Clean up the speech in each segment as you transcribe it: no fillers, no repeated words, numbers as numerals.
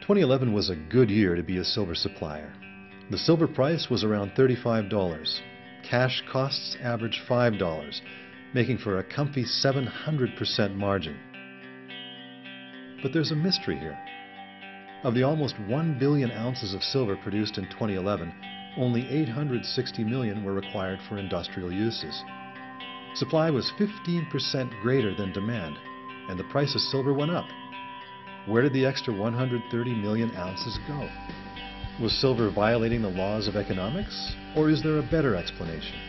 2011 was a good year to be a silver supplier. The silver price was around $35. Cash costs averaged $5, making for a comfy 700% margin. But there's a mystery here. Of the almost 1 billion ounces of silver produced in 2011, only 860 million were required for industrial uses. Supply was 15% greater than demand, and the price of silver went up. Where did the extra 130 million ounces go? Was silver violating the laws of economics, or is there a better explanation?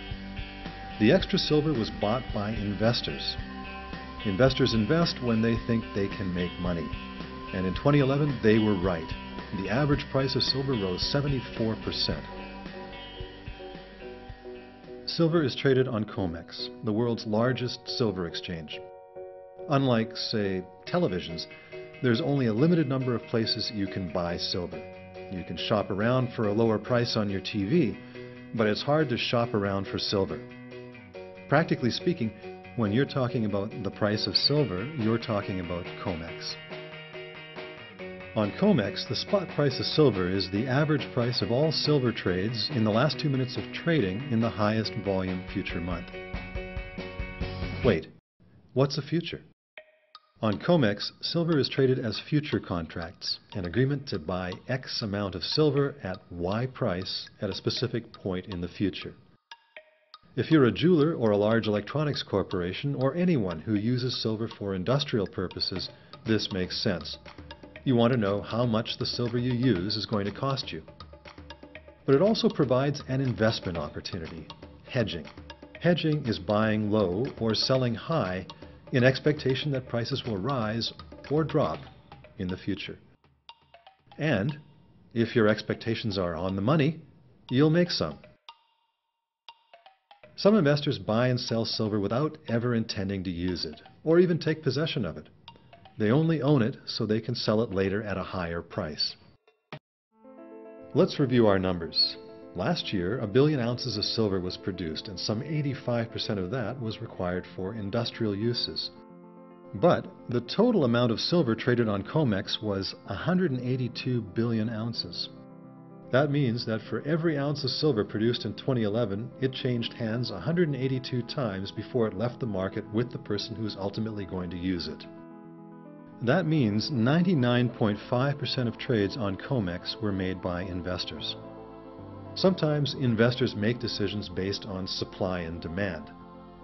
The extra silver was bought by investors. Investors invest when they think they can make money. And in 2011, they were right. The average price of silver rose 74%. Silver is traded on COMEX, the world's largest silver exchange. Unlike, say, televisions, there's only a limited number of places you can buy silver. You can shop around for a lower price on your TV, but it's hard to shop around for silver. Practically speaking, when you're talking about the price of silver, you're talking about COMEX. On COMEX, the spot price of silver is the average price of all silver trades in the last 2 minutes of trading in the highest volume future month. Wait, what's a future? On COMEX, silver is traded as future contracts, an agreement to buy X amount of silver at Y price at a specific point in the future. If you're a jeweler or a large electronics corporation or anyone who uses silver for industrial purposes, this makes sense. You want to know how much the silver you use is going to cost you. But it also provides an investment opportunity, hedging. Hedging is buying low or selling high in expectation that prices will rise or drop in the future. And if your expectations are on the money, you'll make some. Some investors buy and sell silver without ever intending to use it, or even take possession of it. They only own it so they can sell it later at a higher price. Let's review our numbers. Last year, 1 billion ounces of silver was produced, and some 85% of that was required for industrial uses. But the total amount of silver traded on COMEX was 182 billion ounces. That means that for every ounce of silver produced in 2011, it changed hands 182 times before it left the market with the person who's ultimately going to use it. That means 99.5% of trades on COMEX were made by investors. Sometimes investors make decisions based on supply and demand.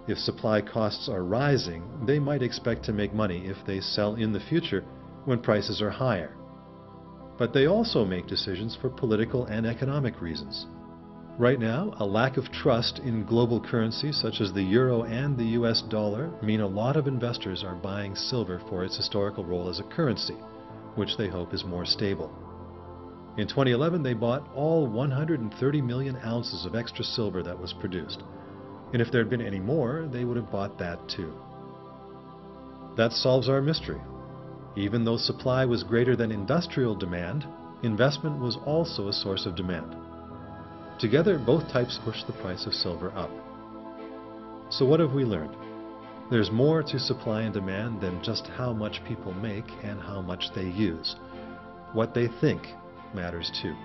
If supply costs are rising, they might expect to make money if they sell in the future when prices are higher. But they also make decisions for political and economic reasons. Right now, a lack of trust in global currencies such as the euro and the US dollar mean a lot of investors are buying silver for its historical role as a currency, which they hope is more stable. In 2011, they bought all 130 million ounces of extra silver that was produced. And if there had been any more, they would have bought that too. That solves our mystery. Even though supply was greater than industrial demand, investment was also a source of demand. Together, both types push the price of silver up. So what have we learned? There's more to supply and demand than just how much people make and how much they use. What they think matters too.